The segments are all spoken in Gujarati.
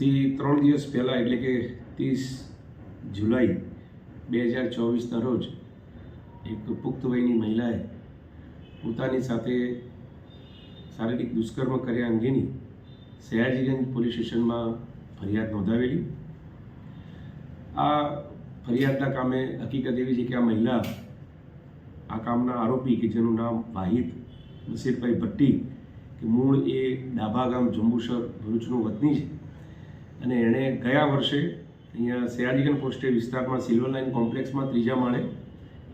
આજથી 3 દિવસ પહેલાં એટલે કે 30 જુલાઈ 2024ના રોજ એક પુખ્ત વયની મહિલાએ પોતાની સાથે શારીરિક દુષ્કર્મ કર્યા અંગેની સયાજીગંજ પોલીસ સ્ટેશનમાં ફરિયાદ નોંધાવેલી। આ ફરિયાદના કામે હકીકત એવી છે કે આ મહિલા આ કામના આરોપી કે જેનું નામ વાહિદ નસીરભાઈ ભટ્ટી કે મૂળ એ ડાભા ગામ જંબુસર ભરૂચનું વતની છે અને એણે ગયા વર્ષે અહીંયા સયાજીગંજ પોસ્ટે વિસ્તારમાં સિલ્વર લાઇન કોમ્પ્લેક્સમાં 3જા માળે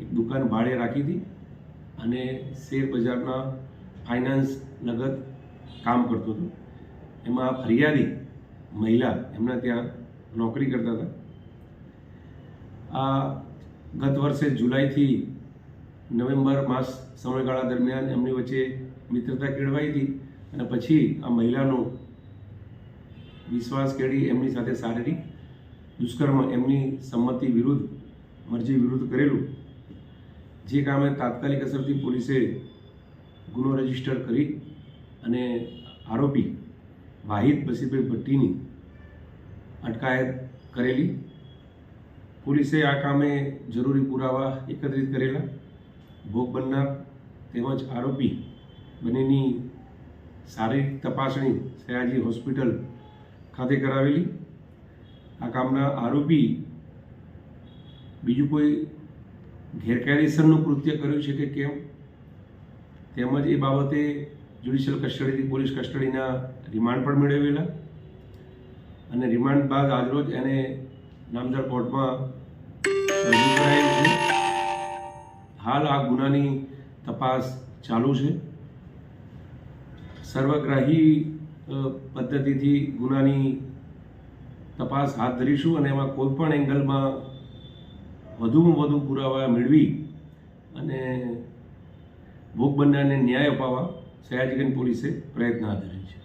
એક દુકાન ભાડે રાખી હતી અને શેર બજારના ફાઇનાન્સ લગત કામ કરતો હતો। એમાં ફરિયાદી મહિલા એમના ત્યાં નોકરી કરતા હતા। આ ગત વર્ષે જુલાઈથી નવેમ્બર માસ સમયગાળા દરમિયાન એમની વચ્ચે મિત્રતા કેળવાઈ હતી અને પછી આ મહિલાનો વિશ્વાસ કેળી એમની સાથે શારીરિક દુષ્કર્મ એમની સંમતિ વિરુદ્ધ મરજી વિરુદ્ધ કરેલું, જે કામે તાત્કાલિક અસરથી પોલીસે ગુનો રજીસ્ટર કરી અને આરોપી વાહિદ નસીરભાઈ ભટ્ટીની અટકાયત કરેલી। પોલીસે આ કામે જરૂરી પુરાવા એકત્રિત કરેલા, ભોગ બનનાર તેમજ આરોપી બંનેની શારીરિક તપાસણી સયાજી હોસ્પિટલ ખાતે કરાવેલી। આ કામના આરોપી બીજું કોઈ ગેરકાયદેસરનું કૃત્ય કર્યું છે કે કેમ તેમજ એ બાબતે જ્યુડિશિયલ કસ્ટડીથી પોલીસ કસ્ટડીના રિમાન્ડ પણ મેળવેલા અને રિમાન્ડ બાદ આજરોજ એને નામદાર કોર્ટમાં રજૂ કરાયેલ છે। હાલ આ ગુનાની તપાસ ચાલુ છે। સર્વગ્રાહી પદ્ધતિથી ગુનાની તપાસ હાથ ધરીશું અને એમાં કોઈપણ એંગલમાં વધુમાં વધુ પુરાવા મેળવી અને ભોગ બનનારને ન્યાય અપાવવા સયાજીગંજ પોલીસે પ્રયત્ન હાથ ધર્યો છે।